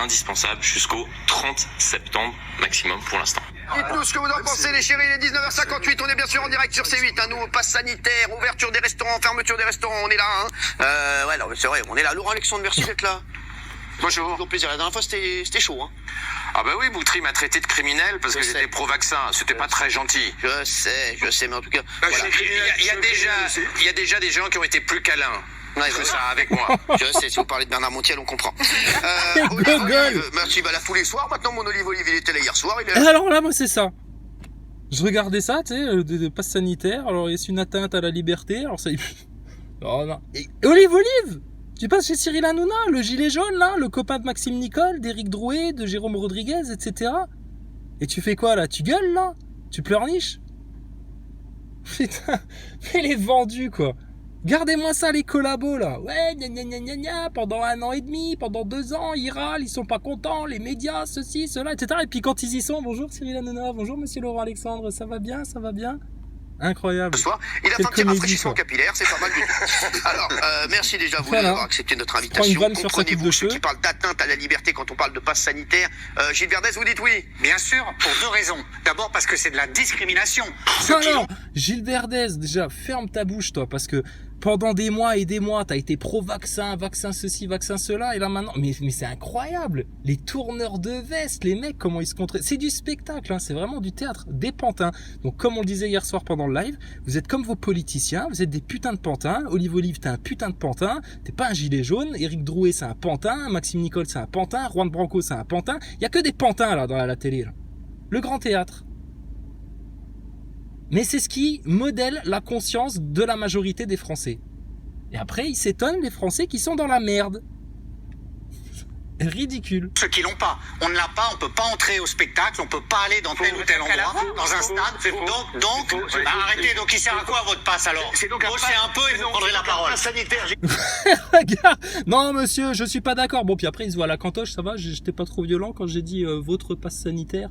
indispensable jusqu'au 30 septembre maximum pour l'instant. Dites-nous ce que vous en pensez, les chéris, il est 19h58, on est bien sûr en direct sur C8, nous, passe sanitaire, ouverture des restaurants, fermeture des restaurants, on est là, ouais, non, mais c'est vrai, on est là. Laurent Alexandre, merci d'être là. Bonjour. Toujours plaisir, la dernière fois, c'était chaud, hein. Ah bah oui, Boutry m'a traité de criminel parce que j'étais pro-vaccin, c'était pas très gentil. Je sais, mais en tout cas, Bah, voilà. il y a déjà des gens qui ont été plus câlins. Ouais, Que voilà. ça avec moi. Je sais, si vous parlez de Bernard Montiel, on comprend. Gogol. Merci, bah là, tous les soirs, maintenant, mon Olive, il était là hier soir, il est Et là. alors là, moi, c'est ça. Je regardais ça, tu sais, de passe sanitaire. Alors, c'est une atteinte à la liberté. Alors, ça. Oh, non. Et Olive tu passes chez Cyril Hanouna, le gilet jaune, là, le copain de Maxime Nicole, d'Éric Drouet, de Jérôme Rodriguez, etc. Et tu fais quoi, là? Tu gueules, là? Tu pleurniches? Putain, mais les vendus, quoi. Gardez-moi ça, les collabos, là. Ouais, gna gna gna gna gna, pendant 1 an et demi, pendant 2 ans, ils râlent, ils sont pas contents, les médias, ceci, cela, etc. Et puis quand ils y sont, bonjour Cyril Hanouna, bonjour monsieur Laurent Alexandre, ça va bien, ça va bien? Incroyable. Ce soir, il a Quelle fait un petit comédie, rafraîchissement quoi. capillaire, c'est pas mal du tout. Alors, merci déjà vous Voilà. d'avoir accepté notre Prends une invitation. vanne sur sa coupe de Comprenez-vous ceux cheveux. qui parlent d'atteinte à la liberté quand on parle de passe sanitaire. Gilles Verdez, vous dites oui. Bien sûr, pour 2 raisons. D'abord parce que c'est de la discrimination. Alors, Gilles Verdez, déjà, ferme ta bouche, toi, parce que pendant des mois et des mois, t'as été pro-vaccin, vaccin ceci, vaccin cela, et là maintenant, mais c'est incroyable. Les tourneurs de veste, les mecs, comment ils se contre... C'est du spectacle, hein, c'est vraiment du théâtre, des pantins. Donc, comme on le disait hier soir pendant le live, vous êtes comme vos politiciens, vous êtes des putains de pantins. Olive, t'es un putain de pantin. T'es pas un gilet jaune. Éric Drouet, c'est un pantin. Maxime Nicole, c'est un pantin. Juan Branco, c'est un pantin. Il y a que des pantins, là, dans la télé, là. Le grand théâtre. Mais c'est ce qui modèle la conscience de la majorité des Français. Et après, ils s'étonnent, les Français, qui sont dans la merde. Ridicule. Ceux qui l'ont pas. On ne l'a pas, on peut pas entrer au spectacle, on peut pas aller dans tel ou tel endroit, dans un stade. Donc, arrêtez, donc il sert à quoi votre passe alors? Bossez un peu et vous prendrez la parole. Regarde. Non, monsieur, je suis pas d'accord. Bon, puis après, il se voit à la cantoche, ça va, j'étais pas trop violent quand j'ai dit votre passe sanitaire.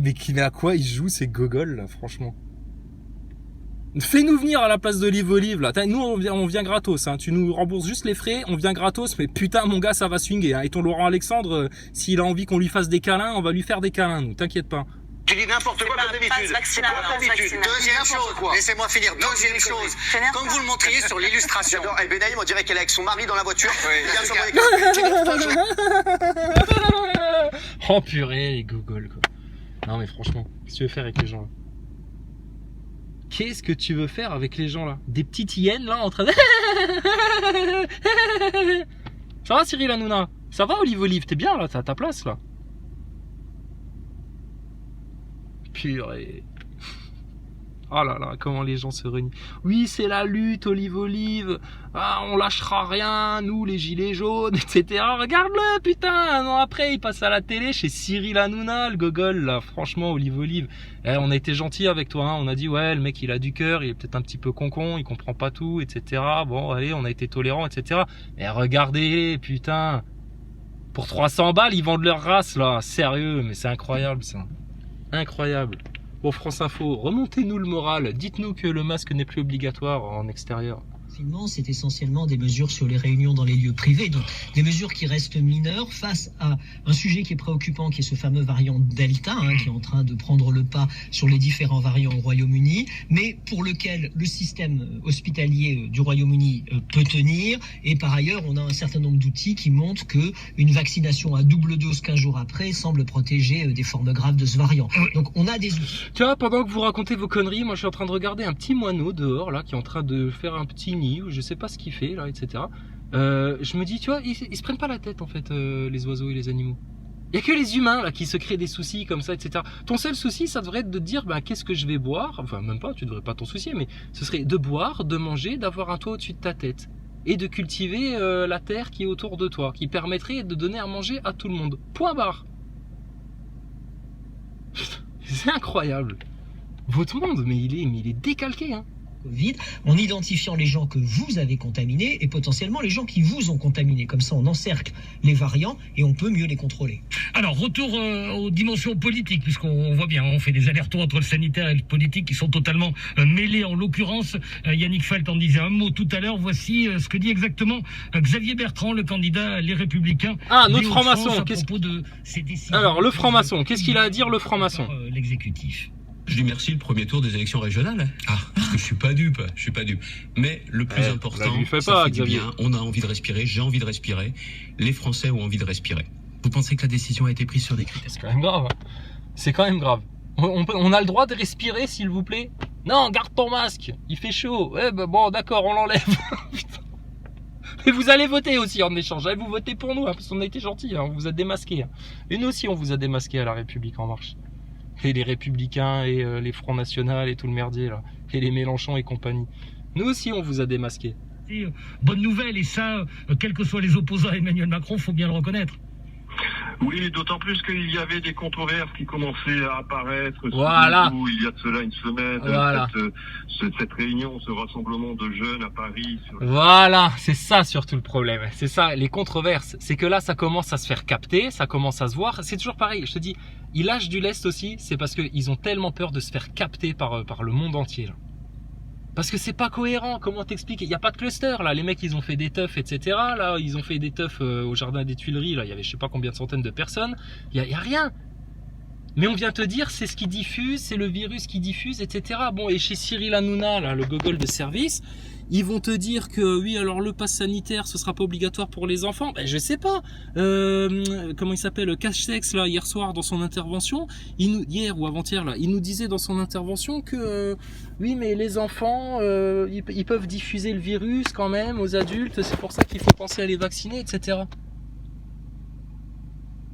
mais à quoi il joue ces gogoles, là, franchement? Fais-nous venir à la place d'Olive, là. Nous, on vient gratos, hein. Tu nous rembourses juste les frais, on vient gratos, mais putain, mon gars, ça va swinguer, hein. Et ton Laurent Alexandre, s'il a envie qu'on lui fasse des câlins, on va lui faire des câlins, nous. T'inquiète pas. Tu dis n'importe quoi comme d'habitude. C'est quoi d'habitude? Deuxième chose, laissez-moi finir. Deuxième chose, comme vous le montriez sur l'illustration. J'adore. El Benaïm, on dirait qu'elle est avec son mari dans la voiture. Oui. Oh purée, les gogoles, quoi. Non, mais franchement, qu'est-ce que tu veux faire avec les gens, là? Qu'est-ce que tu veux faire avec les gens, là? Des petites hyènes, là, en train de... Ça va, Cyril Hanouna? Ça va, Olive? T'es bien, là? T'as ta place, là? Purée. Oh là là, comment les gens se réunissent. Oui, c'est la lutte, Olive. Ah, on lâchera rien, nous, les gilets jaunes, etc. Regarde-le, putain. Un an après, il passe à la télé chez Cyril Hanouna, le gogol, là. Franchement, Olive. Eh, on a été gentil avec toi, hein. On a dit, ouais, le mec, il a du cœur, il est peut-être un petit peu concon, il comprend pas tout, etc. Bon, allez, on a été tolérant, etc. Mais regardez, putain. Pour 300 balles, ils vendent leur race, là. Sérieux, mais c'est incroyable, ça. Incroyable. Bon, France Info, remontez-nous le moral. Dites-nous que le masque n'est plus obligatoire en extérieur. C'est essentiellement des mesures sur les réunions dans les lieux privés, donc des mesures qui restent mineures face à un sujet qui est préoccupant, qui est ce fameux variant Delta, qui est en train de prendre le pas sur les différents variants au Royaume-Uni, mais pour lequel le système hospitalier du Royaume-Uni peut tenir. Et par ailleurs, on a un certain nombre d'outils qui montrent que une vaccination à double dose 15 jours après semble protéger des formes graves de ce variant. Donc on a des outils. Tu vois, pendant que vous racontez vos conneries, moi je suis en train de regarder un petit moineau dehors, là, qui est en train de faire un petit nid, ou je sais pas ce qu'il fait, là, etc. Je me dis, tu vois, ils se prennent pas la tête, en fait, les oiseaux et les animaux. Il y a que les humains, là, qui se créent des soucis comme ça, etc. Ton seul souci, ça devrait être de te dire, bah, qu'est-ce que je vais boire? Enfin, même pas, tu devrais pas t'en soucier, mais ce serait de boire, de manger, d'avoir un toit au-dessus de ta tête. Et de cultiver la terre qui est autour de toi, qui permettrait de donner à manger à tout le monde. Point barre. C'est incroyable. Votre monde, mais il est décalqué, hein. Covid, en identifiant les gens que vous avez contaminés et potentiellement les gens qui vous ont contaminé. Comme ça, on encercle les variants et on peut mieux les contrôler. Alors, retour aux dimensions politiques, puisqu'on voit bien, on fait des allers-retours entre le sanitaire et le politique qui sont totalement mêlés. En l'occurrence, Yannick Falt en disait un mot tout à l'heure. Voici ce que dit exactement Xavier Bertrand, le candidat Les Républicains. Ah, notre franc-maçon. Alors, le franc-maçon, qu'est-ce qu'il a à dire, le franc-maçon? L'exécutif. Je dis merci le premier tour des élections régionales. Parce que je suis pas dupe. Mais le plus important, lui fais ça pas, fait du Xavier. bien. On a envie de respirer, j'ai envie de respirer. Les Français ont envie de respirer. Vous pensez que la décision a été prise sur des critères? C'est quand même grave. C'est quand même grave. On a le droit de respirer, s'il vous plaît? Non, garde ton masque. Il fait chaud. Ouais, bah bon, d'accord, on l'enlève. Et vous allez voter aussi en échange. Allez, vous votez pour nous, hein, parce qu'on a été gentils. Hein, on vous a démasqués. Hein. Et nous aussi, on vous a démasqués à La République En Marche. Et les Républicains et les Fronts National et tout le merdier là. Et les Mélenchon et compagnie. Nous aussi, on vous a démasqués. Bonne nouvelle, et ça, quels que soient les opposants à Emmanuel Macron, faut bien le reconnaître. Oui, d'autant plus qu'il y avait des controverses qui commençaient à apparaître. Voilà. Il y a de cela une semaine. Voilà. Cette réunion, ce rassemblement de jeunes à Paris. Voilà, c'est ça surtout le problème. C'est ça, les controverses. C'est que là, ça commence à se faire capter, ça commence à se voir. C'est toujours pareil, je te dis, ils lâchent du lest aussi, c'est parce qu'ils ont tellement peur de se faire capter par le monde entier. Là. Parce que c'est pas cohérent, comment t'expliques? Il n'y a pas de cluster là, les mecs ils ont fait des teufs, etc. Là, ils ont fait des teufs au jardin des Tuileries, là, il y avait je sais pas combien de centaines de personnes. Il y a rien. Mais on vient te dire, c'est ce qui diffuse, c'est le virus qui diffuse, etc. Bon, et chez Cyril Hanouna, là, le gogol de service, ils vont te dire que oui, alors le pass sanitaire, ce sera pas obligatoire pour les enfants. Ben, je sais pas. Comment il s'appelle, Cachesex, là, hier soir, dans son intervention, hier ou avant-hier, là, il nous disait dans son intervention que oui, mais les enfants, ils peuvent diffuser le virus quand même aux adultes, c'est pour ça qu'il faut penser à les vacciner, etc.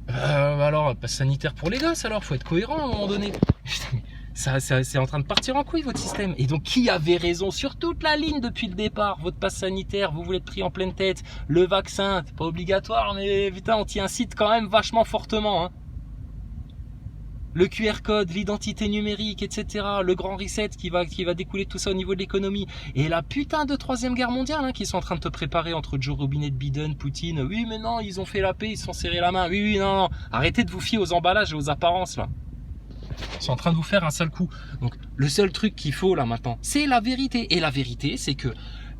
Alors, passe sanitaire pour les gosses, alors, faut être cohérent à un moment donné. Putain, ça, c'est en train de partir en couille, votre système. Et donc, qui avait raison sur toute la ligne depuis le départ? Votre passe sanitaire, vous voulez être pris en pleine tête. Le vaccin, c'est pas obligatoire, mais putain, on t'y incite quand même vachement fortement, hein. Le QR code, l'identité numérique, etc. Le grand reset qui va découler de tout ça au niveau de l'économie. Et la putain de 3e guerre mondiale, hein, qui sont en train de te préparer entre Joe Robinet, Biden, Poutine. Oui, mais non, ils ont fait la paix, ils se sont serrés la main. Oui, non. Arrêtez de vous fier aux emballages et aux apparences, là. Ils sont en train de vous faire un sale coup. Donc, le seul truc qu'il faut, là, maintenant, c'est la vérité. Et la vérité, c'est que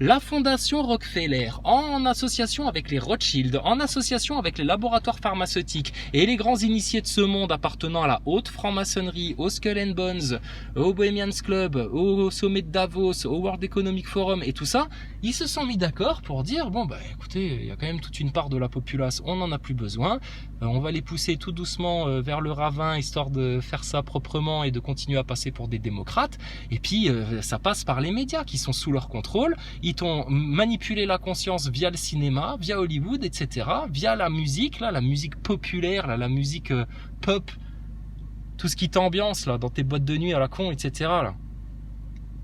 la fondation Rockefeller, en association avec les Rothschild, en association avec les laboratoires pharmaceutiques et les grands initiés de ce monde appartenant à la haute franc-maçonnerie, au Skull and Bones, au Bohemians Club, au sommet de Davos, au World Economic Forum et tout ça, ils se sont mis d'accord pour dire, bon bah écoutez, il y a quand même toute une part de la populace, on n'en a plus besoin, on va les pousser tout doucement vers le ravin, histoire de faire ça proprement et de continuer à passer pour des démocrates, et puis ça passe par les médias qui sont sous leur contrôle. Ils t'ont manipulé la conscience via le cinéma, via Hollywood, etc., via la musique, là, la musique populaire, là, la musique pop, tout ce qui t'ambiance là dans tes boîtes de nuit à la con, etc. Là.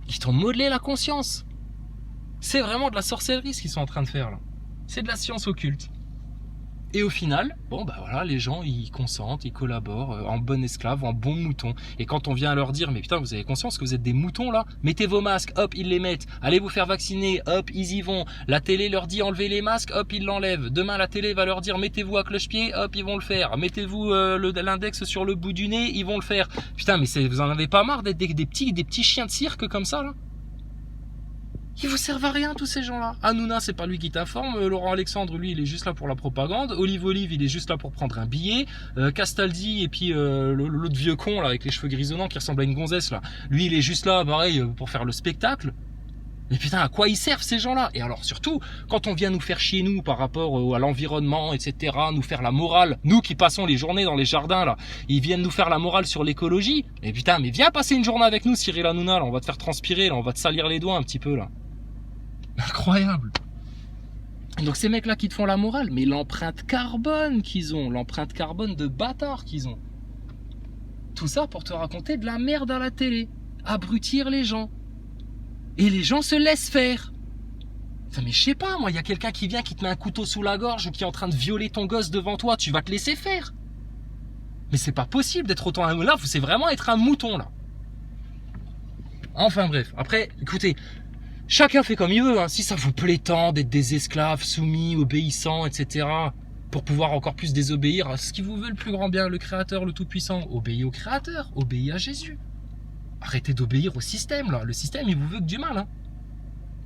Ils t'ont modelé la conscience. C'est vraiment de la sorcellerie ce qu'ils sont en train de faire là. C'est de la science occulte. Et au final, bon bah voilà, les gens ils consentent, ils collaborent en bon esclave, en bon mouton. Et quand on vient leur dire, mais putain, vous avez conscience que vous êtes des moutons là? Mettez vos masques, hop, ils les mettent. Allez vous faire vacciner, hop, ils y vont. La télé leur dit enlevez les masques, hop, ils l'enlèvent. Demain la télé va leur dire mettez-vous à cloche-pied, hop, ils vont le faire. Mettez-vous l'index sur le bout du nez, ils vont le faire. Putain, mais vous en avez pas marre d'être des petits chiens de cirque comme ça là? Ils vous servent à rien tous ces gens-là. Hanouna, c'est pas lui qui t'informe. Laurent Alexandre, lui, il est juste là pour la propagande. Olive, il est juste là pour prendre un billet. Castaldi et puis l'autre vieux con là avec les cheveux grisonnants qui ressemble à une gonzesse là. Lui, il est juste là, pareil, pour faire le spectacle. Mais putain, à quoi ils servent ces gens-là? Et alors surtout, quand on vient nous faire chier nous par rapport à l'environnement, etc., nous faire la morale, nous qui passons les journées dans les jardins là, ils viennent nous faire la morale sur l'écologie. Mais putain, mais viens passer une journée avec nous, Cyril Hanouna, là, on va te faire transpirer, là, on va te salir les doigts un petit peu là. Incroyable. Donc ces mecs là qui te font la morale, mais l'empreinte carbone qu'ils ont, l'empreinte carbone de bâtard qu'ils ont. Tout ça pour te raconter de la merde à la télé, abrutir les gens. Et les gens se laissent faire. Enfin, mais je sais pas, moi, il y a quelqu'un qui vient, qui te met un couteau sous la gorge ou qui est en train de violer ton gosse devant toi, tu vas te laisser faire. Mais c'est pas possible d'être autant... Là, c'est vraiment être un mouton, là. Enfin bref, après, écoutez, chacun fait comme il veut, hein. Si ça vous plaît tant d'être des esclaves, soumis, obéissants, etc., pour pouvoir encore plus désobéir à ce qui vous veut le plus grand bien, le Créateur, le Tout-Puissant, obéis au Créateur, obéis à Jésus. Arrêtez d'obéir au système, là. Le système, il vous veut que du mal, hein.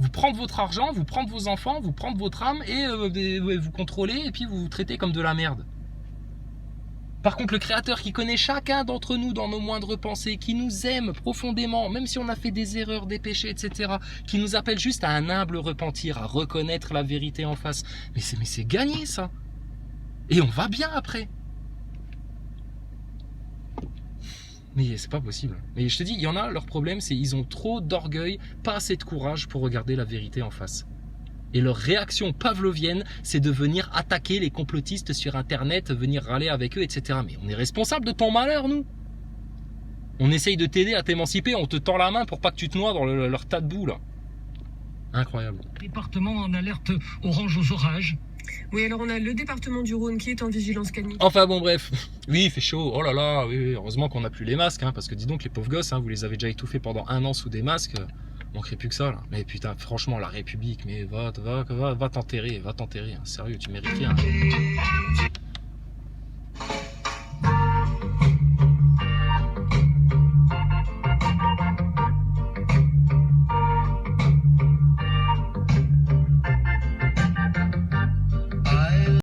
Vous prendre votre argent, vous prendre vos enfants, vous prendre votre âme et vous contrôler et puis vous vous traitez comme de la merde. Par contre, le Créateur qui connaît chacun d'entre nous dans nos moindres pensées, qui nous aime profondément, même si on a fait des erreurs, des péchés, etc., qui nous appelle juste à un humble repentir, à reconnaître la vérité en face. Mais c'est gagné, ça. Et on va bien après. Mais c'est pas possible. Mais je te dis, il y en a, leur problème, c'est qu'ils ont trop d'orgueil, pas assez de courage pour regarder la vérité en face. Et leur réaction pavlovienne, c'est de venir attaquer les complotistes sur Internet, venir râler avec eux, etc. Mais on est responsable de ton malheur, nous. On essaye de t'aider à t'émanciper, on te tend la main pour pas que tu te noies dans leur tas de boue, là. Incroyable. Département en alerte orange aux orages. Oui, alors on a le département du Rhône qui est en vigilance canicule. Enfin bon, bref. Oui, il fait chaud. Oh là là, oui, heureusement qu'on n'a plus les masques, hein, parce que dis donc, les pauvres gosses, hein, vous les avez déjà étouffés pendant 1 an sous des masques. Manquerait plus que ça, là. Mais putain, franchement, la République, mais va t'enterrer, hein. Sérieux, tu mérites rien.